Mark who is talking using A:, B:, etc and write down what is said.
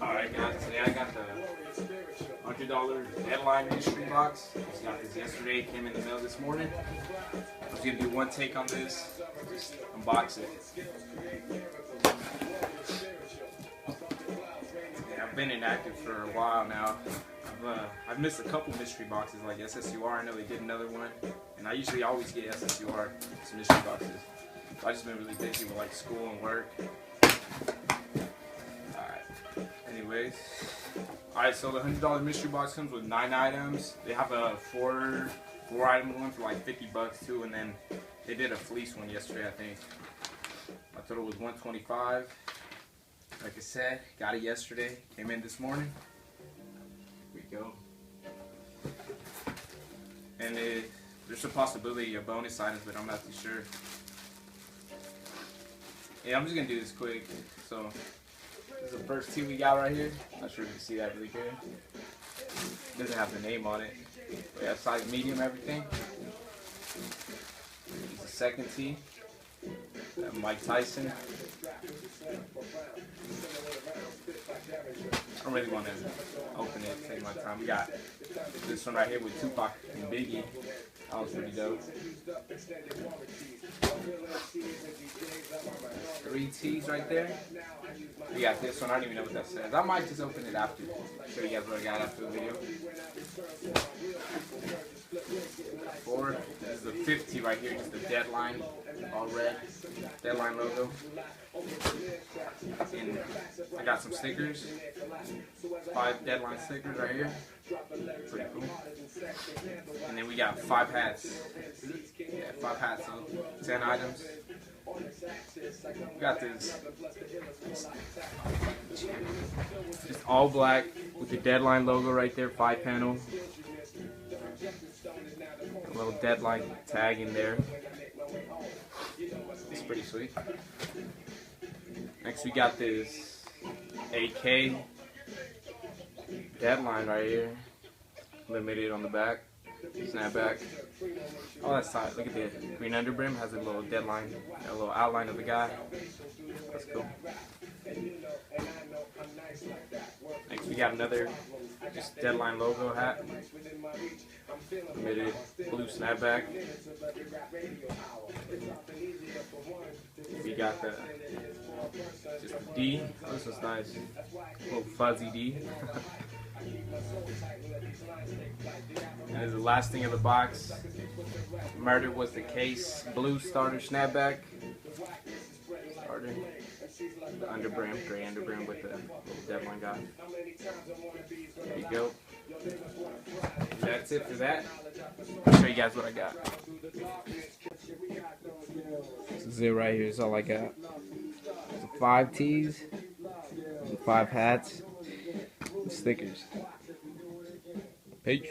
A: Alright guys, today I got the $100 deadline mystery box. Just got this yesterday, came in the mail this morning. I was going to do one take on this, just unbox it. Yeah, I've been inactive for a while now. I've missed a couple mystery boxes like SSUR. I know they did another one, and I usually always get SSUR, some mystery boxes. So I've just been really busy with like school and work. Anyways, alright, so the $100 mystery box comes with 9 items. They have a four item one for like 50 bucks too, and then they did a fleece one yesterday, I think. My total was $125. Like I said, got it yesterday, came in this morning. Here we go. And there's a possibility of bonus items, but I'm not too sure. Yeah, I'm just gonna do this quick. So this is the first two we got right here. Not sure if you can see that really good. It doesn't have the name on it. But yeah, size medium, everything. This is the second tee. Mike Tyson. I don't really want to open it, take my time. We got this one right here with Tupac and Biggie. That was pretty dope. 3 tees right there. We got this one. I don't even know what that says. I might just open it after. Show you guys what I got after the video. 4. This is the 5th tee right here. Just the deadline, all red. Deadline logo. And I got some stickers. 5 deadline stickers right here. Pretty cool. And then we got 5 hats. Yeah, 5 hats, so 10 items. We got this. Just all black with the deadline logo right there, 5 panel. A little deadline tag in there. It's pretty sweet. Next we got this AK deadline right here. Limited on the back. Snapback. Oh, that's tight. Look at the green underbrim. Has a little deadline, a little outline of the guy. That's cool. Next we got another just deadline logo hat. Limited blue snapback. We got just the D. Oh, this was nice. A little fuzzy D. And as the last thing in the box, Murder Was the Case blue starter snapback. Starter. The underbrim, gray underbrim with the little deadline guy. There you go. That's it for that. I'll show you guys what I got. This is it right here. That's all I got. So 5 tees, 5 hats, and stickers. Peace.